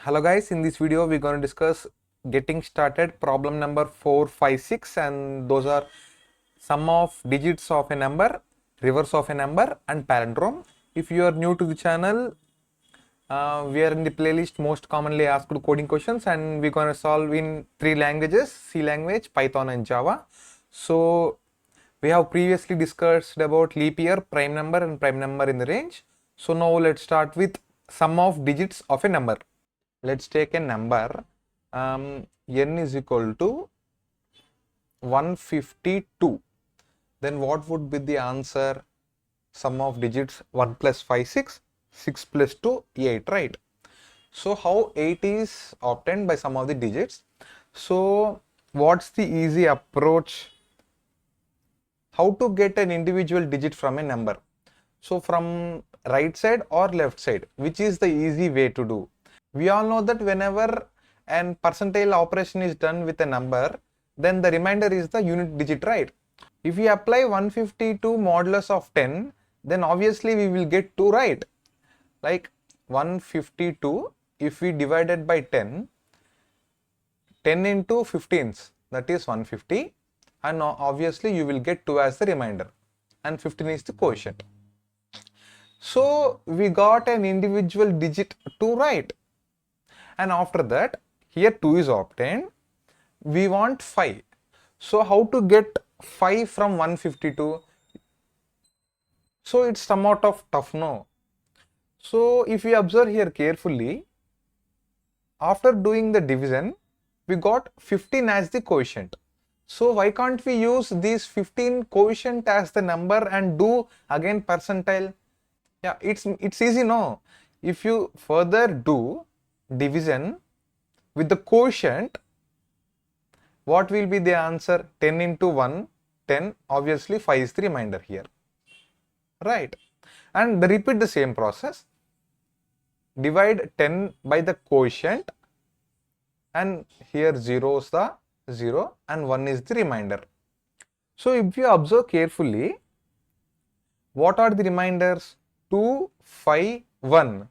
Hello guys, in this video we're going to discuss getting started problem number 4, 5, 6, and those are sum of digits of a number, reverse of a number and palindrome. If you are new to the channel, we are in the playlist most commonly asked coding questions and we're going to solve in 3 languages, C language, Python and Java. So we have previously discussed about leap year, prime number and prime number in the range. So now let's start with sum of digits of a number. Let's take a number n is equal to 152. Then what would be the answer? Sum of digits 1 plus 5, 6, 6 plus 2, 8, right? So how 8 is obtained by sum of the digits? So what's the easy approach? How to get an individual digit from a number? So from right side or left side, which is the easy way to do? We all know that whenever an percentile operation is done with a number, then the remainder is the unit digit, right? If we apply 152 modulus of 10, then obviously we will get 2, right? Like 152, if we divide it by 10, 10 into 15s, that is 150, and obviously you will get 2 as the remainder, and 15 is the quotient. So we got an individual digit 2, right? And after that, here 2 is obtained. We want 5. So how to get 5 from 152? So it's somewhat of tough, no? So if we observe here carefully, after doing the division, we got 15 as the quotient. So why can't we use this 15 quotient as the number and do again percentile? Yeah, it's easy, no? If you further do division with the quotient, what will be the answer? 10 into 1, 10, obviously 5 is the remainder here, right? And repeat the same process, divide 10 by the quotient, and here 0 is the 0 and 1 is the remainder. So if you observe carefully, what are the reminders? 2, 5, 1.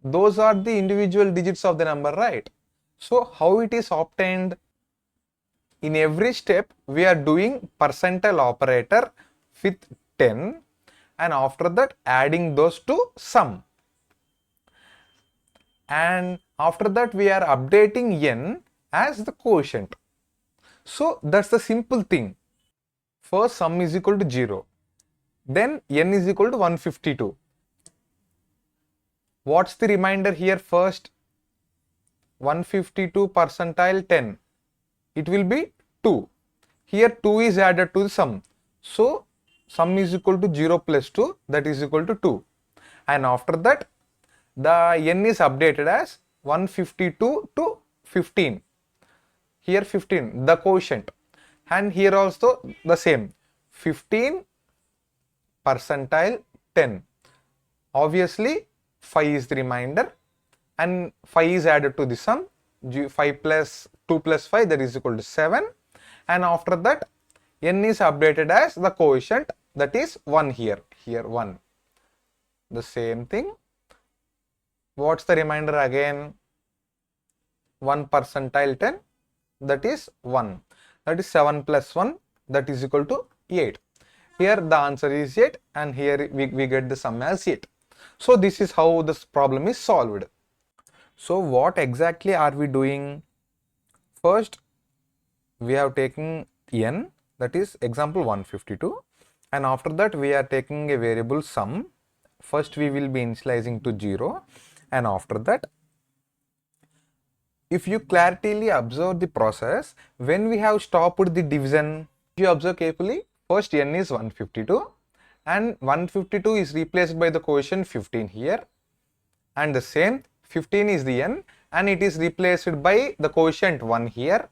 Those are the individual digits of the number, right? So how it is obtained? In every step we are doing percentile operator with 10 and after that adding those to sum, and after that we are updating n as the quotient. So that's the simple thing. First sum is equal to 0, then n is equal to 152. What's the remainder here first? 152 percentile 10. It will be 2. Here 2 is added to the sum. So sum is equal to 0 plus 2, that is equal to 2. And after that, the n is updated as 152 to 15. Here 15, the quotient. And here also the same. 15 percentile 10. Obviously 5 is the remainder and 5 is added to the sum. 5 plus 2 plus 5, that is equal to 7, and after that n is updated as the quotient, that is 1 here 1. The same thing. What's the remainder again? 1 percentile 10, that is 1, that is 7 plus 1, that is equal to 8. Here the answer is 8 and here we get the sum as 8. So this is how this problem is solved. So what exactly are we doing? First we have taken n, that is example 152, and after that we are taking a variable sum. First we will be initializing to 0, and after that, if you clarity observe the process, when we have stopped the division, if you observe carefully, first n is 152 and 152 is replaced by the quotient 15 here, and the same 15 is the n and it is replaced by the quotient 1 here,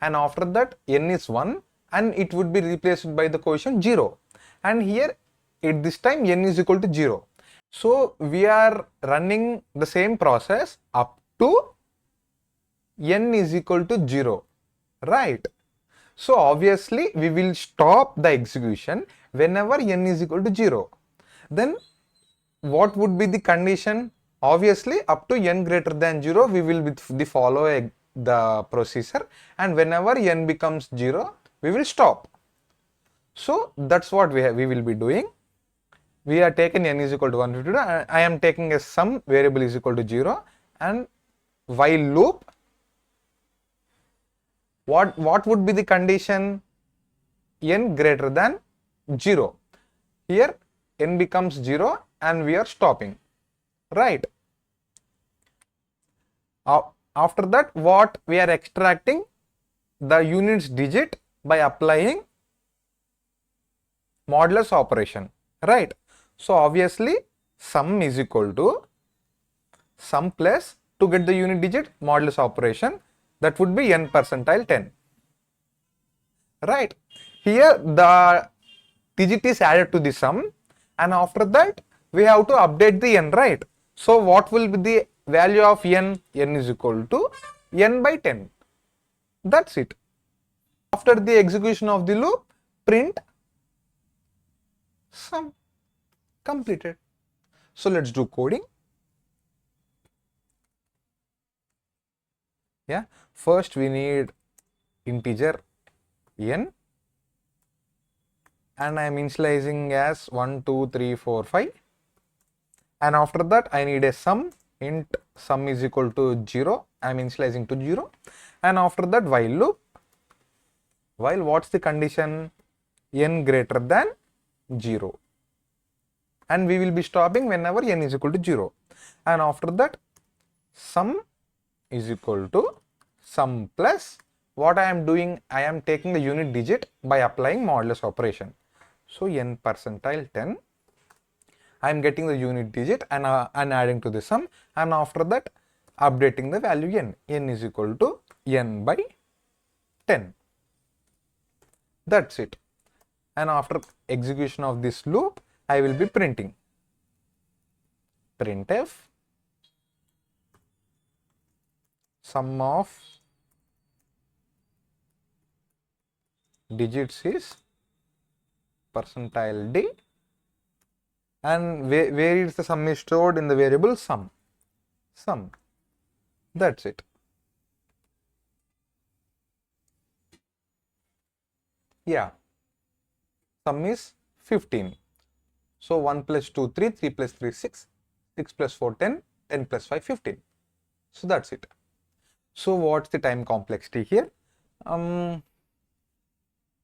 and after that n is 1 and it would be replaced by the quotient 0, and here at this time n is equal to 0. So we are running the same process up to n is equal to 0, right? So obviously we will stop the execution whenever n is equal to 0. Then what would be the condition? Obviously up to n greater than 0 we will follow the procedure, and whenever n becomes 0 we will stop. So that's what we will be doing. We are taking n is equal to 152. I am taking a sum variable is equal to 0, and while loop, what would be the condition? N greater than 0. Here n becomes 0 and we are stopping, right? After that, what we are extracting? The units digit by applying modulus operation, right? So obviously sum is equal to sum plus, to get the unit digit, modulus operation, that would be n percentile 10, right? Here the digit is added to the sum, and after that we have to update the n, right? So what will be the value of n? N is equal to n by 10. That's it. After the execution of the loop, print sum. Completed. So let's do coding. Yeah, first we need integer n, and I am initializing as 1, 2, 3, 4, 5, and after that I need a sum, int sum is equal to 0, I am initializing to 0, and after that while loop, while what's the condition? N greater than 0, and we will be stopping whenever n is equal to 0, and after that sum is equal to sum plus, what I am doing? I am taking the unit digit by applying modulus operation. So n percentile 10, I am getting the unit digit and adding to the sum, and after that updating the value n. N is equal to n by 10. That's it. And after execution of this loop, I will be printing printf sum of digits is percentile d, and where is the sum is stored? In the variable sum. That's it. Yeah, sum is 15. So 1 plus 2 3, 3 plus 3 6, 6 plus 4 10, 10 plus 5 15. So that's it. So what's the time complexity here?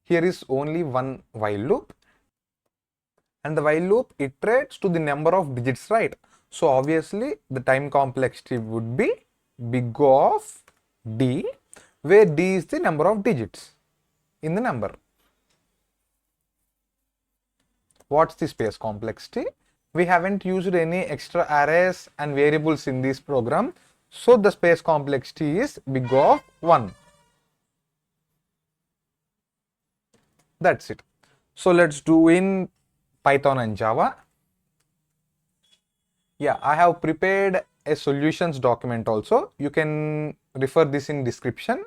Here is only one while loop, and the while loop iterates to the number of digits, right? So obviously the time complexity would be big O of d, where d is the number of digits in the number. What's the space complexity? We haven't used any extra arrays and variables in this program, so the space complexity is big O of 1. That's it. So let's do in Python and Java. Yeah, I have prepared a solutions document also. You can refer this in description.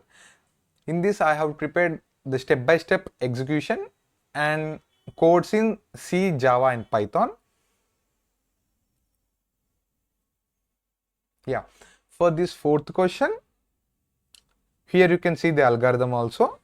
In this I have prepared the step-by-step execution and codes in C, Java and Python. Yeah, for this fourth question, here you can see the algorithm also.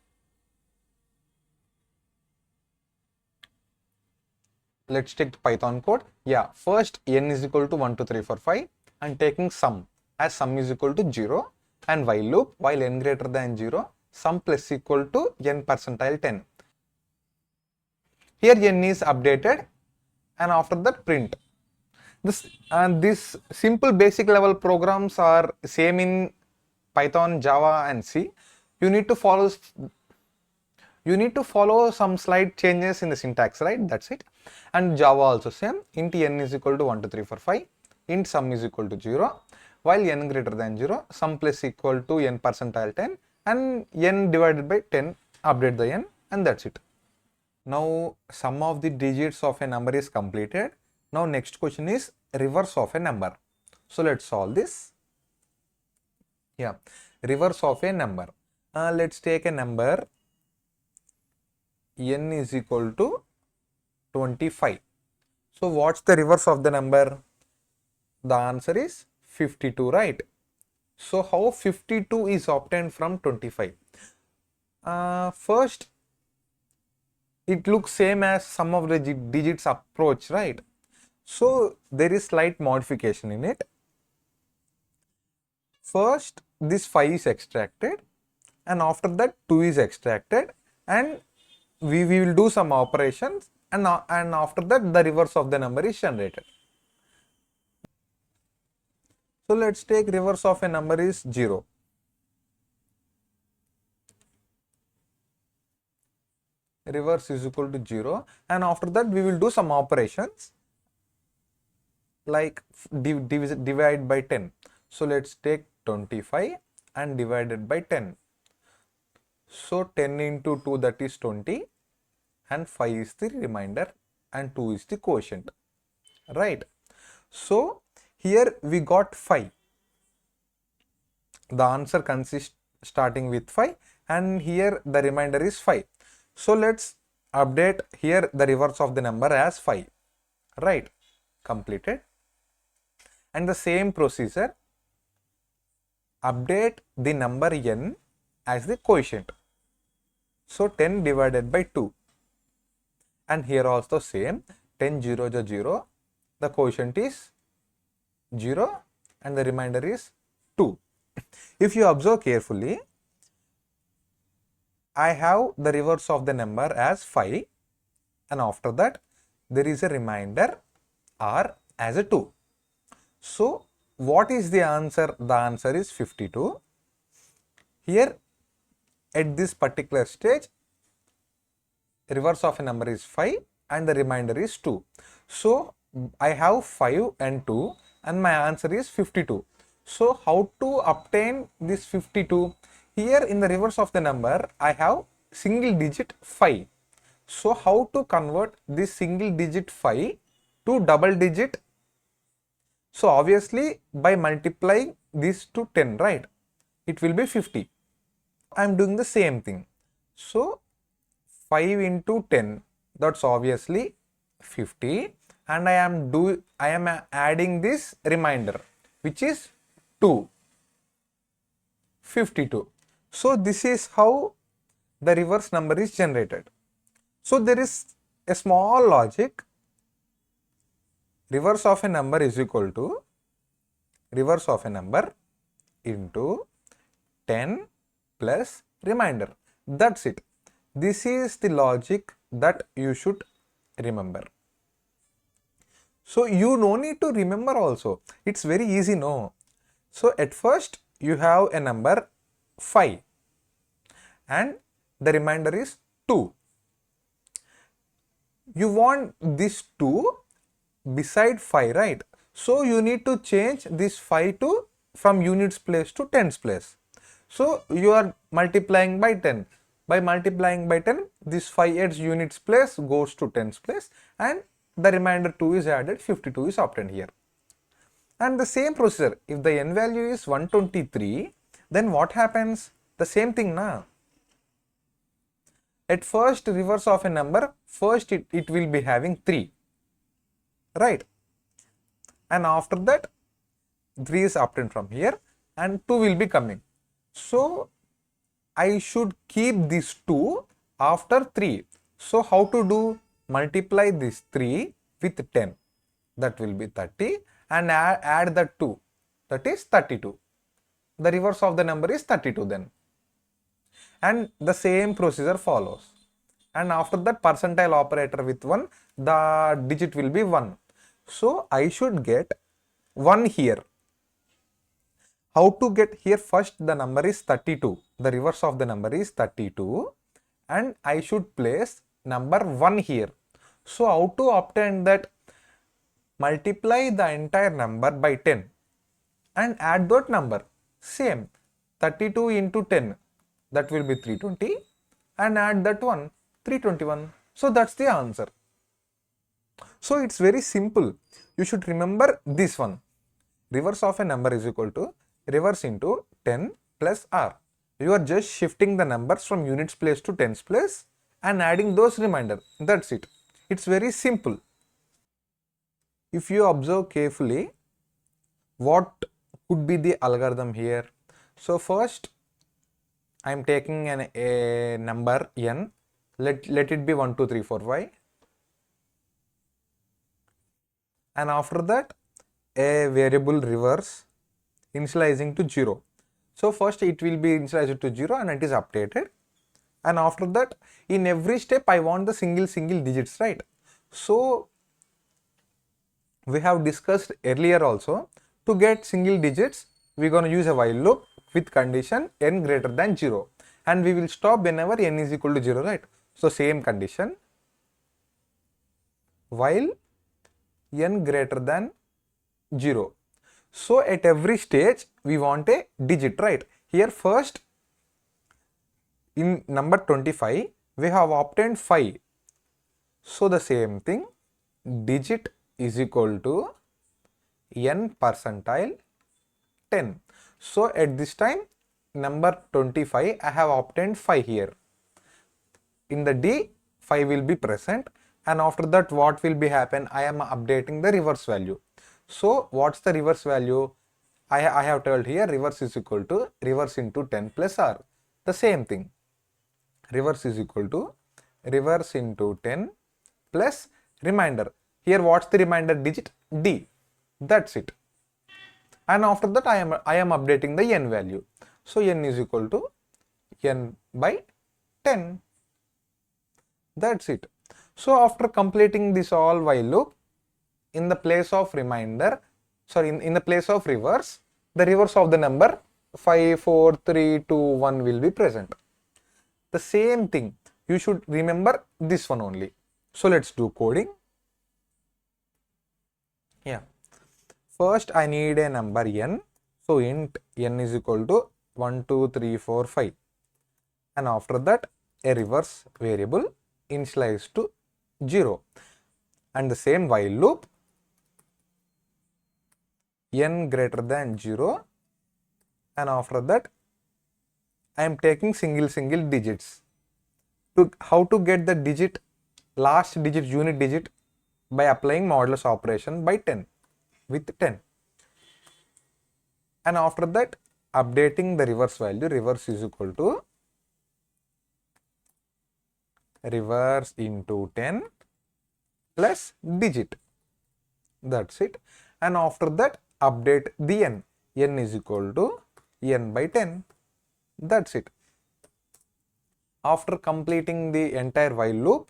Let's take the Python code. Yeah, first n is equal to 1, 2, 3, 4, 5, and taking sum as sum is equal to 0, and while loop, while n greater than 0, sum plus equal to n percentile 10. Here n is updated, and after that print. This simple basic level programs are same in Python, Java and C. You need to follow some slight changes in the syntax, right? That's it. And Java also same. Int n is equal to 1, 2, 3, 4, 5. Int sum is equal to 0. While n greater than 0, sum plus equal to n percentile 10, and n divided by 10, update the n, and that's it. Now sum of the digits of a number is completed. Now next question is reverse of a number. So let's solve this. Yeah, reverse of a number. Let's take a number n is equal to 25. So what's the reverse of the number? The answer is 52, right? So how 52 is obtained from 25? First, it looks same as sum of the digits approach, right? So there is slight modification in it. First, this 5 is extracted, and after that 2 is extracted, and we will do some operations, and after that the reverse of the number is generated. So let's take reverse of a number is 0. Reverse is equal to 0, and after that we will do some operations like divide by 10. So let's take 25 and divided by 10. So 10 into 2, that is 20, and 5 is the remainder and 2 is the quotient, right? So here we got 5. The answer consists starting with 5, and here the remainder is 5. So let's update here the reverse of the number as 5, right? Completed. And the same procedure, update the number n as the quotient. So 10 divided by 2, and here also same, 10 0 0, the quotient is 0 and the remainder is 2. If you observe carefully, I have the reverse of the number as 5, and after that there is a remainder r as a 2. So what is the answer? The answer is 52. Here at this particular stage, reverse of a number is 5 and the remainder is 2. So I have 5 and 2 and my answer is 52. So how to obtain this 52? Here in the reverse of the number, I have single digit 5. So how to convert this single digit 5 to double digit? So obviously by multiplying this to 10, right? It will be 50. I am doing the same thing. So 5 into 10, that's obviously 50, and I am adding this remainder, which is 2, 52. So this is how the reverse number is generated. So there is a small logic. Reverse of a number is equal to reverse of a number into 10 plus remainder. That's it. This is the logic that you should remember. So you no need to remember also. It's very easy, no? So at first you have a number 5 and the remainder is 2. You want this 2 beside 5, right? So you need to change this 5 to from units place to tens place. So you are multiplying by 10. By multiplying by 10, this 5 adds units place goes to tens place, and the remainder 2 is added, 52 is obtained here. And the same procedure, if the n value is 123, then what happens? The same thing now. At first reverse of a number, first it will be having 3, right? And after that 3 is obtained from here and 2 will be coming. So I should keep this 2 after 3. So how to do? Multiply this 3 with 10, that will be 30, and add the 2, that is 32. The reverse of the number is 32 then. And the same procedure follows. And after that percentile operator with 1, the digit will be 1. So I should get 1 here. How to get here? First the number is 32. The reverse of the number is 32 and I should place number 1 here. So how to obtain that? Multiply the entire number by 10 and add that number. Same, 32 into 10, that will be 320, and add that one, 321. So that's the answer. So it's very simple. You should remember this one. Reverse of a number is equal to reverse into 10 plus r. You are just shifting the numbers from units place to tens place and adding those remainder. That's it. It's very simple. If you observe carefully, what could be the algorithm here? So first I am taking a number n, let it be 1 2 3 4 5, and after that a variable reverse initializing to 0. So first it will be initialized to 0 and it is updated, and after that in every step I want the single digits, right? So we have discussed earlier also, to get single digits we are going to use a while loop with condition n greater than 0, and we will stop whenever n is equal to 0, right? So same condition, while n greater than 0. So at every stage we want a digit, right? Here first in number 25 we have obtained 5. So the same thing, digit is equal to n percentile 10. So at this time number 25 I have obtained 5 here. In the D 5 will be present, and after that what will be happen, I am updating the reverse value. So what's the reverse value? I have told here reverse is equal to reverse into 10 plus R. The same thing, reverse is equal to reverse into 10 plus remainder. Here what's the remainder digit? D. That's it. And after that I am updating the n value. So n is equal to n by 10. That's it. So after completing this all while loop, in the place of remainder, sorry, in the place of reverse, the reverse of the number 5 4 3 2 1 will be present. The same thing, you should remember this one only. So let's do coding. Yeah, first I need a number n. So int n is equal to 1 2 3 4 5, and after that a reverse variable initialized to 0, and the same while loop n greater than 0, and after that I am taking single digits. How to get the digit, last digit, unit digit? By applying modulus operation by 10 with 10, and after that updating the reverse value. Reverse is equal to reverse into 10 plus digit. That's it. And after that update the n. N is equal to n by 10. That's it. After completing the entire while loop,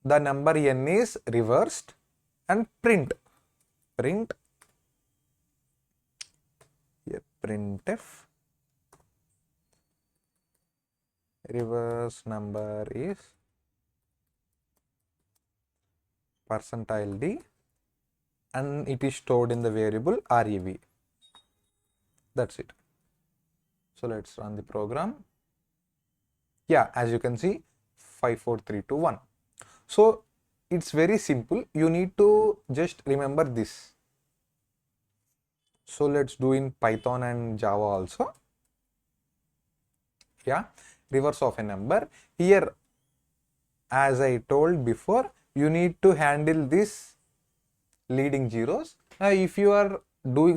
the number n is reversed, and print here printf reverse number is percentile D, and it is stored in the variable rev. That's it. So let's run the program. Yeah, as you can see 5 4 3 2 1. So it's very simple, you need to just remember this. So let's do in Python and Java also. Yeah, reverse of a number. Here, as I told before, you need to handle this leading zeros. If you are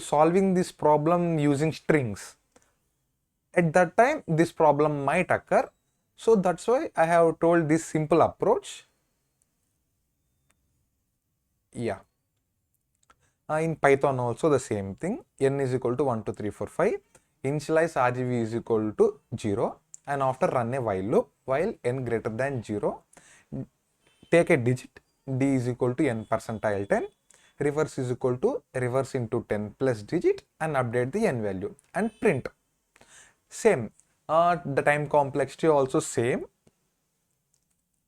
solving this problem using strings, at that time this problem might occur. So that's why I have told this simple approach. Yeah. In Python also the same thing. N is equal to 1 2 3 4 5. Initialize RGB is equal to 0, and after run a while loop, while n greater than 0, take a digit. D is equal to n percentile 10. Reverse is equal to reverse into 10 plus digit, and update the n value and print. Same. The time complexity also same.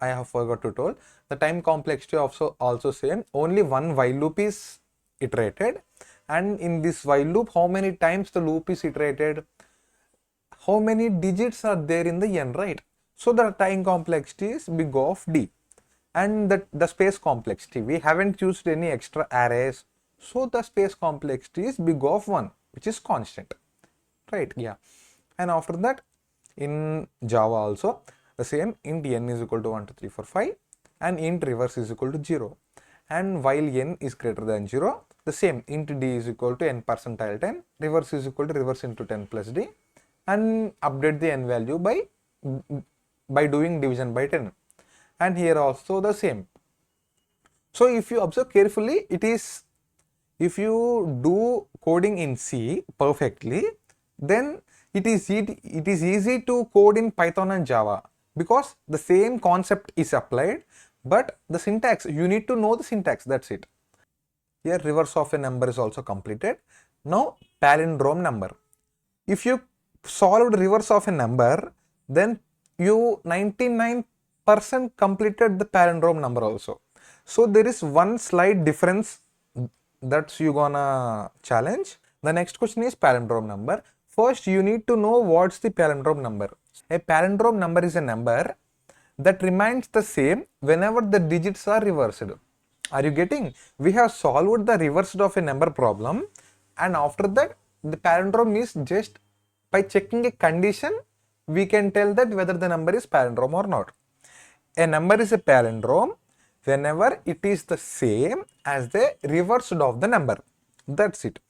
I have forgot to tell. The time complexity also same. Only one while loop is iterated, and in this while loop, how many times the loop is iterated, how many digits are there in the n, right? So the time complexity is big of D, and the space complexity, we haven't used any extra arrays, so the space complexity is big of 1, which is constant, right? Yeah. And after that in Java also the same, int n is equal to 1 2 3 4 5, and int reverse is equal to 0, and while n is greater than 0, the same, int d is equal to n percentile 10, reverse is equal to reverse into 10 plus d, and update the n value by doing division by 10. And here also the same. So if you observe carefully, it is, if you do coding in C perfectly, then it is easy to code in Python and Java, because the same concept is applied, but the syntax, you need to know the syntax, that's it. Here reverse of a number is also completed. Now palindrome number. If you solved reverse of a number, then you 99% completed the palindrome number also. So there is one slight difference that's you gonna challenge. The next question is palindrome number. First you need to know what's the palindrome number. A palindrome number is a number that remains the same whenever the digits are reversed. Are you getting? We have solved the reversed of a number problem, and after that the palindrome is just by checking a condition we can tell that whether the number is palindrome or not. A number is a palindrome whenever it is the same as the reversed of the number. That's it.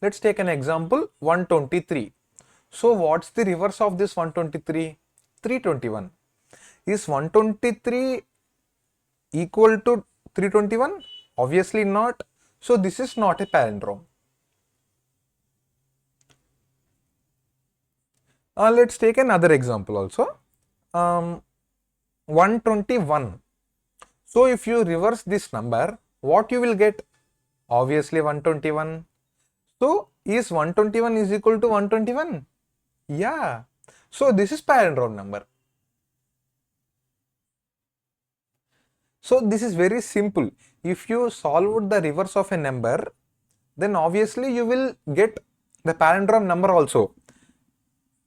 Let's take an example, 123. So what's the reverse of this 123? 321. Is 123 equal to 321? Obviously not. So this is not a palindrome. Let's take another example also. 121. So if you reverse this number, what you will get? Obviously 121. So is 121 is equal to 121? Yeah. So this is palindrome number. So this is very simple. If you solve the reverse of a number, then obviously you will get the palindrome number also.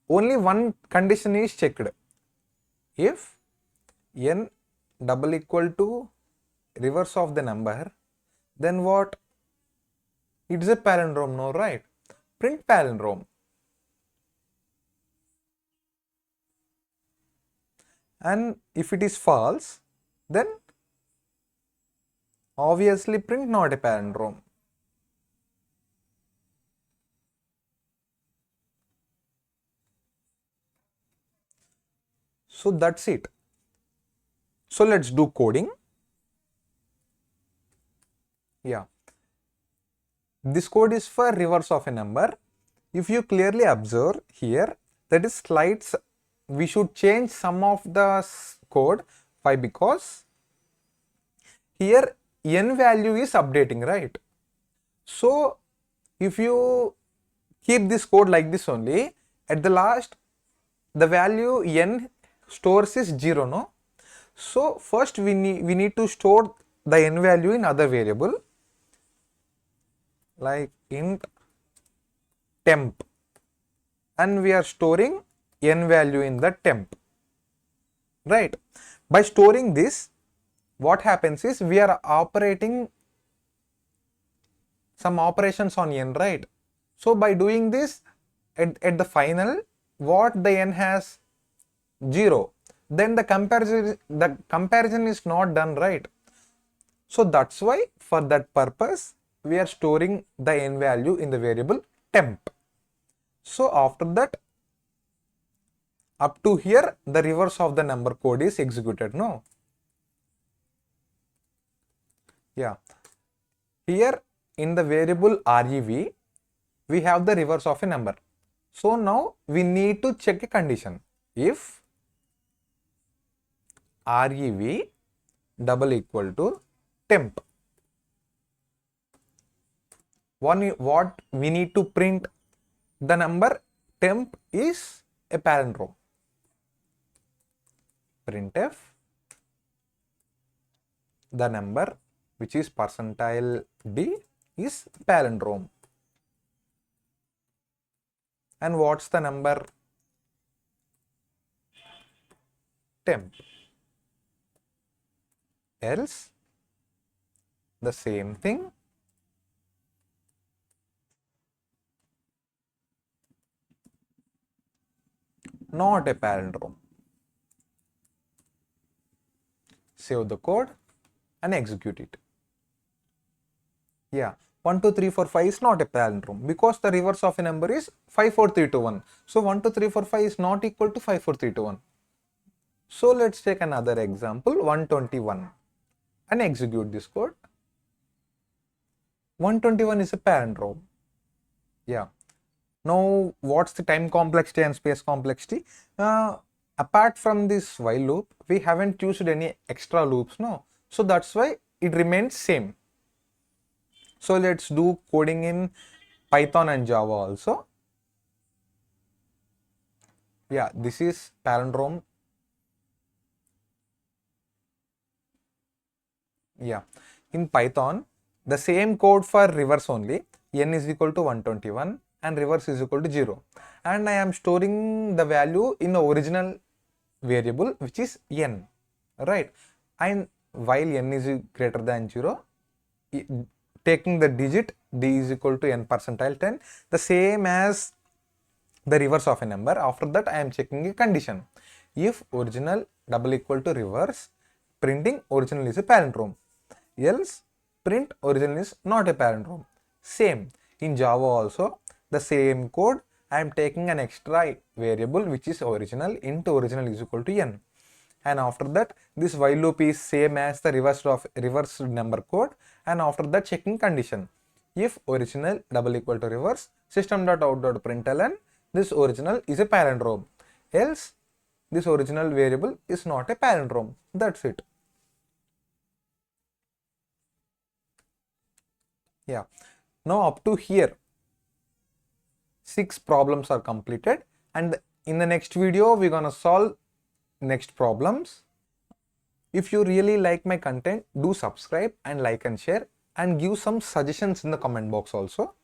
Only one condition is checked. If n double equal to reverse of the number, then what? It is a palindrome, no, right? Print palindrome. And if it is false, then obviously print not a palindrome. So that's it. So let's do coding. Yeah. This code is for reverse of a number. If you clearly observe here, that is slides, we should change some of the code. Why? Because here n value is updating, right? So if you keep this code like this only, at the last the value n stores is 0, no? So first we need to store the n value in other variable, like int temp, and we are storing n value in the temp, right? By storing this, what happens is we are operating some operations on n, right? So by doing this, at the final, what the n has? 0. Then the comparison is not done, right? So that's why for that purpose we are storing the n value in the variable temp. So after that, up to here the reverse of the number code is executed, no? Yeah. Here in the variable rev, we have the reverse of a number. So now we need to check a condition. If rev double equal to temp, what we need to print? The number temp is a palindrome. Printf the number which is percentile d is palindrome. And what's the number? Temp. Else the same thing, not a palindrome. Save the code and execute it. Yeah. 1, 2, 3, 4, 5 is not a palindrome because the reverse of a number is 5, 4, 3, 2, 1. So 1, 2, 3, 4, 5 is not equal to 5, 4, 3, 2, 1. So let's take another example, 121, and execute this code. 121 is a palindrome. Yeah. Now, what's the time complexity and space complexity? Apart from this while loop, we haven't used any extra loops, no? So that's why it remains same. So let's do coding in Python and Java also. Yeah, this is palindrome. Yeah, in Python, the same code for reverse only. N is equal to 121 and reverse is equal to 0. And I am storing the value in the original variable, which is n, right? And while n is greater than 0, taking the digit d is equal to n percentile 10, the same as the reverse of a number. After that, I am checking a condition. If original double equal to reverse, printing original is a palindrome. Else, print original is not a palindrome. Same in Java also, the same code. I am taking an extra variable which is original, int original is equal to n. And after that, this while loop is same as the reverse number code. And after that, checking condition. If original double equal to reverse, system.out.println, this original is a palindrome. Else, this original variable is not a palindrome. That's it. Yeah. Now up to here, 6 problems are completed, and in the next video we're gonna solve next problems. If you really like my content, do subscribe and like and share, and give some suggestions in the comment box also.